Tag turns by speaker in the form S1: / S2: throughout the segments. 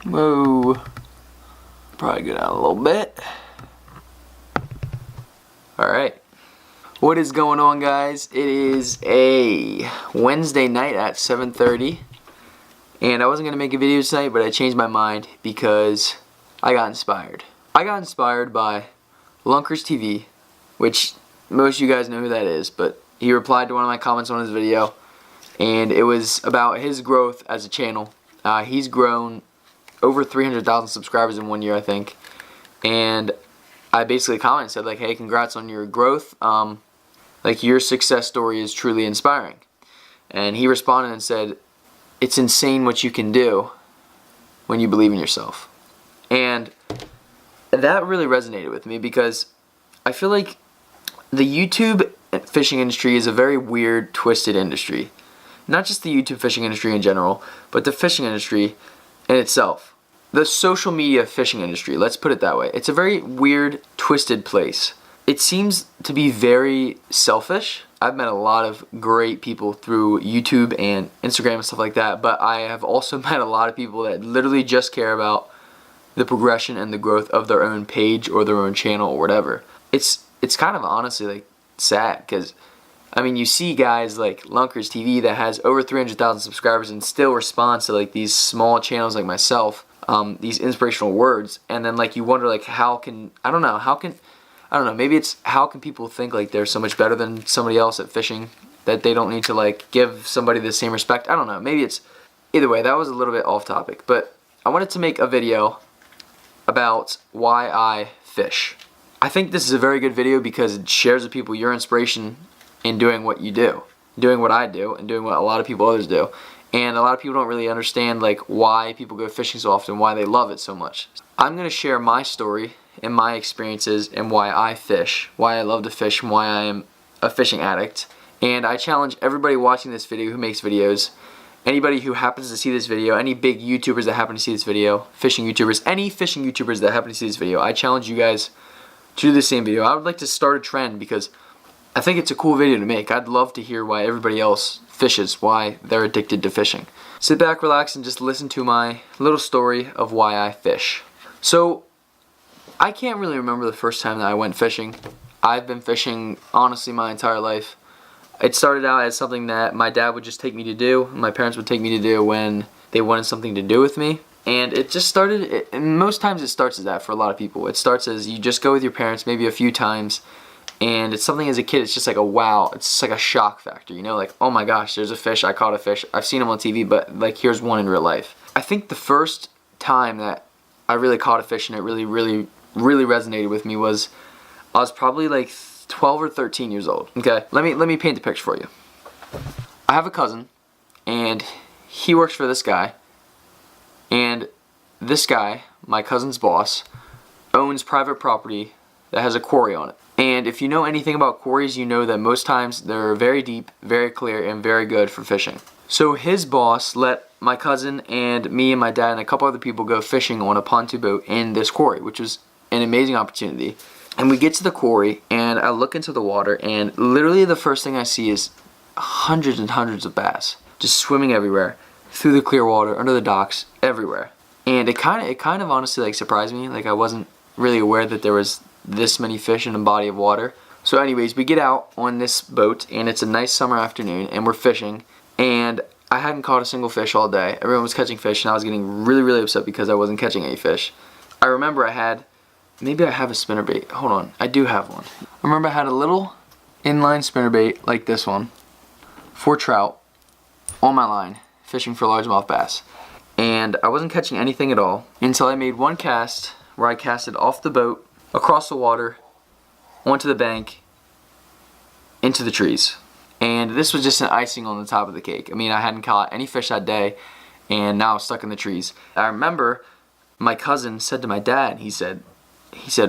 S1: Whoa. Probably go down a little bit. Alright. What is going on, guys? It is a Wednesday night at 7:30. And I wasn't going to make a video tonight, but I changed my mind because I got inspired. I got inspired by LunkersTV, which most of you guys know who that is, but he replied to one of my comments on his video, and it was about his growth as a channel. He's grown over 300,000 subscribers in 1 year, I think, and I basically commented and said, like, hey, congrats on your growth. Like, your success story is truly inspiring. And he responded and said, it's insane what you can do when you believe in yourself. And that really resonated with me because I feel like the YouTube fishing industry is a very weird, twisted industry. Not just the YouTube fishing industry in general, but the fishing industry in itself. The social media fishing industry, let's put it that way. It's a very weird, twisted place. It seems to be very selfish. I've met a lot of great people through YouTube and Instagram and stuff like that, but I have also met a lot of people that literally just care about the progression and the growth of their own page or their own channel or whatever. It's kind of honestly like sad because I mean, you see guys like LunkersTV that has over 300,000 subscribers and still responds to like these small channels like myself, these inspirational words, and then like you wonder like how can maybe it's how can people think like they're so much better than somebody else at fishing that they don't need to like give somebody the same respect. I don't know. Maybe it's either way. That was a little bit off topic, but I wanted to make a video about why I fish. I think this is a very good video because it shares with people your inspiration in doing what you do, doing what I do, and doing what a lot of people others do. And a lot of people don't really understand like why people go fishing so often, why they love it so much. I'm going to share my story and my experiences and why I fish, why I love to fish, and why I am a fishing addict. And I challenge everybody watching this video who makes videos, anybody who happens to see this video, any big YouTubers that happen to see this video, fishing YouTubers, any fishing YouTubers that happen to see this video, I challenge you guys to do the same video. I would like to start a trend because I think it's a cool video to make. I'd love to hear why everybody else fishes, why they're addicted to fishing. Sit back, relax, and just listen to my little story of why I fish. So, I can't really remember the first time that I went fishing. I've been fishing, honestly, my entire life. It started out as something that my dad would just take me to do, my parents would take me to do when they wanted something to do with me. And it just started, and most times it starts as that for a lot of people. It starts as you just go with your parents maybe a few times, and it's something as a kid, it's just like a wow, it's just like a shock factor, you know, like, oh my gosh, there's a fish, I caught a fish, I've seen him on TV, but like here's one in real life. I think the first time that I really caught a fish and it really resonated with me was I was probably like 12 or 13 years old. Okay, let me paint the picture for you. I have a cousin, and he works for this guy, and this guy, my cousin's boss, owns private property that has a quarry on it. And if you know anything about quarries, you know that most times they're very deep, very clear, and very good for fishing. So his boss let my cousin and me and my dad and a couple other people go fishing on a pontoon boat in this quarry, which was an amazing opportunity. And we get to the quarry, and I look into the water, and literally the first thing I see is hundreds and hundreds of bass just swimming everywhere, through the clear water, under the docks, everywhere. And it kind of honestly like surprised me. Like I wasn't really aware that there was this many fish in a body of water. So anyways, we get out on this boat, and it's a nice summer afternoon, and we're fishing, and I hadn't caught a single fish all day. Everyone was catching fish, and I was getting really upset because I wasn't catching any fish. I remember maybe I have a spinnerbait. Hold on, I do have one. I remember I had a little inline spinnerbait like this one for trout on my line, fishing for largemouth bass. And I wasn't catching anything at all until I made one cast where I casted off the boat, across the water, onto the bank, into the trees. And this was just an icing on the top of the cake. I mean, I hadn't caught any fish that day, and now I was stuck in the trees. I remember my cousin said to my dad, he said,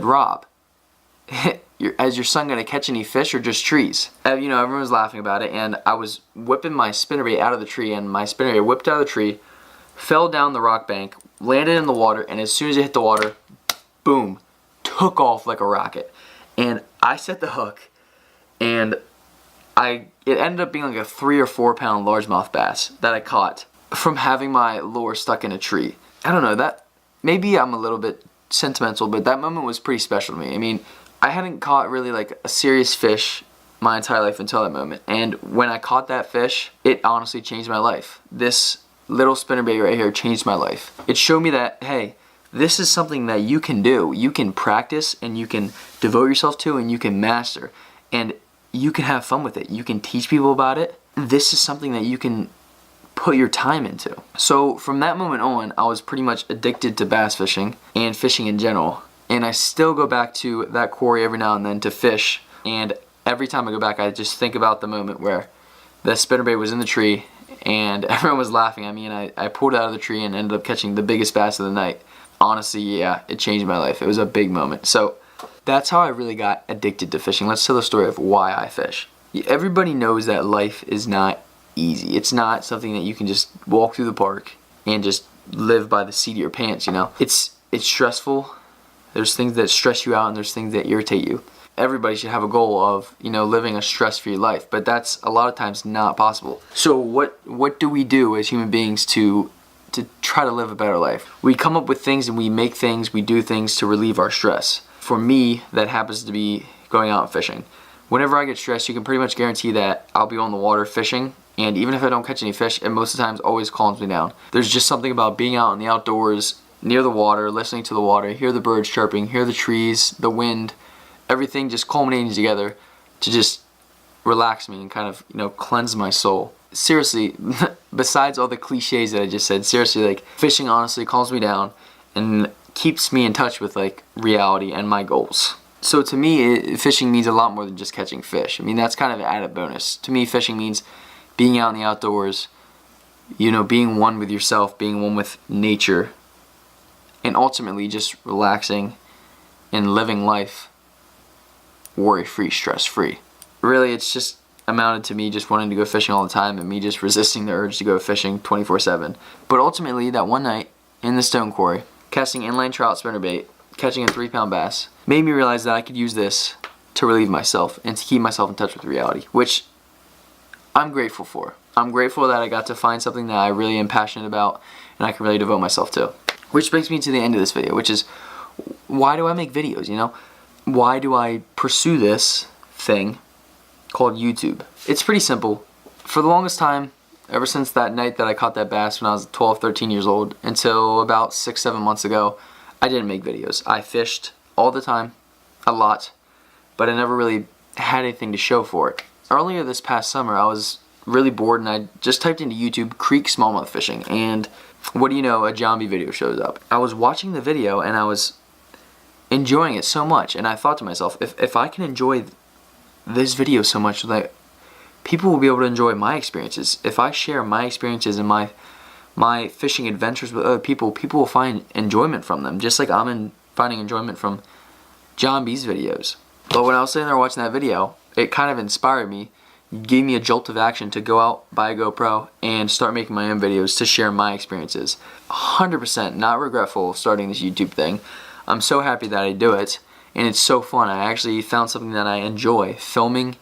S1: Rob, is your son going to catch any fish or just trees? You know, everyone was laughing about it, and I was whipping my spinnerbait out of the tree, and my spinnerbait whipped out of the tree, fell down the rock bank, landed in the water, and as soon as it hit the water, boom, took off like a rocket. And I set the hook, and it ended up being like a 3 or 4 pound largemouth bass that I caught from having my lure stuck in a tree. I don't know, maybe I'm a little bit sentimental, but that moment was pretty special to me. I mean, I hadn't caught really like a serious fish my entire life until that moment. And when I caught that fish, it honestly changed my life. This little spinnerbait right here changed my life. It showed me that, hey, this is something that you can do. You can practice and you can devote yourself to and you can master. And you can have fun with it. You can teach people about it. This is something that you can put your time into. So from that moment on, I was pretty much addicted to bass fishing and fishing in general. And I still go back to that quarry every now and then to fish. And every time I go back, I just think about the moment where the spinnerbait was in the tree and everyone was laughing at me, and I pulled it out of the tree and ended up catching the biggest bass of the night. Honestly, yeah, it changed my life. It was a big moment. So that's how I really got addicted to fishing. Let's tell the story of why I fish. Everybody knows that life is not easy. It's not something that you can just walk through the park and just live by the seat of your pants, you know. It's stressful. There's things that stress you out and there's things that irritate you. Everybody should have a goal of, you know, living a stress-free life, but that's a lot of times not possible. So what do we do as human beings to try to live a better life? We come up with things and we make things, we do things to relieve our stress. For me, that happens to be going out and fishing. Whenever I get stressed, you can pretty much guarantee that I'll be on the water fishing, and even if I don't catch any fish, it most of the times always calms me down. There's just something about being out in the outdoors, near the water, listening to the water, hear the birds chirping, hear the trees, the wind, everything just culminating together to just relax me and kind of, you know, cleanse my soul. Seriously, besides all the cliches that I just said, seriously, like, fishing honestly calms me down and keeps me in touch with, like, reality and my goals. So to me, fishing means a lot more than just catching fish. I mean, that's kind of an added bonus. To me, fishing means being out in the outdoors, you know, being one with yourself, being one with nature, and ultimately just relaxing and living life worry-free, stress-free. Really, it's just amounted to me just wanting to go fishing all the time and me just resisting the urge to go fishing 24/7. But ultimately, that one night in the stone quarry, casting inline trout spinnerbait, catching a 3-pound bass, made me realize that I could use this to relieve myself and to keep myself in touch with reality, which I'm grateful for. I'm grateful that I got to find something that I really am passionate about and I can really devote myself to. Which brings me to the end of this video, which is, why do I make videos, you know? Why do I pursue this thing called YouTube? It's pretty simple. For the longest time, ever since that night that I caught that bass when I was 12, 13 years old, until about 6, 7 months ago, I didn't make videos. I fished all the time, a lot, but I never really had anything to show for it. Earlier this past summer, I was really bored and I just typed into YouTube creek smallmouth fishing, and what do you know, a zombie video shows up. I was watching the video and I was enjoying it so much, and I thought to myself, if I can enjoy this video so much, that people will be able to enjoy my experiences. If I share my experiences and my fishing adventures with other people, people will find enjoyment from them, just like I'm finding enjoyment from John B's videos. But when I was sitting there watching that video, it kind of inspired me, gave me a jolt of action to go out, buy a GoPro, and start making my own videos to share my experiences. 100% not regretful of starting this YouTube thing. I'm so happy that I do it, and it's so fun. I actually found something that I enjoy, filming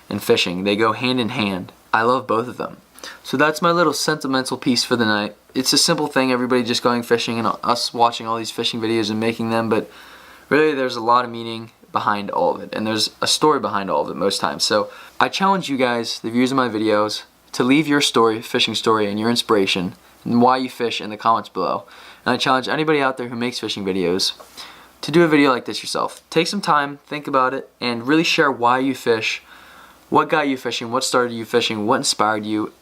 S1: and fishing. They go hand in hand. I love both of them. So that's my little sentimental piece for the night. It's a simple thing, everybody just going fishing and us watching all these fishing videos and making them, but really there's a lot of meaning behind all of it, and there's a story behind all of it most times. So I challenge you guys, the viewers of my videos, to leave your story, fishing story, and your inspiration and why you fish in the comments below. And I challenge anybody out there who makes fishing videos to do a video like this yourself. Take some time, think about it, and really share why you fish, what got you fishing, what started you fishing, what inspired you,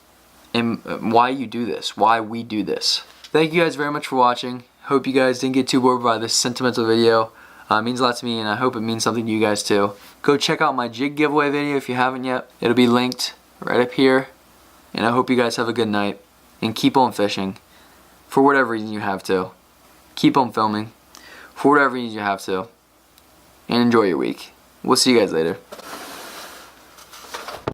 S1: and why you do this, why we do this. Thank you guys very much for watching. Hope you guys didn't get too bored by this sentimental video. It means a lot to me, and I hope it means something to you guys too. Go check out my jig giveaway video if you haven't yet. It'll be linked right up here. And I hope you guys have a good night, and keep on fishing for whatever reason you have to. Keep on filming for whatever reason you have to. And enjoy your week. We'll see you guys later.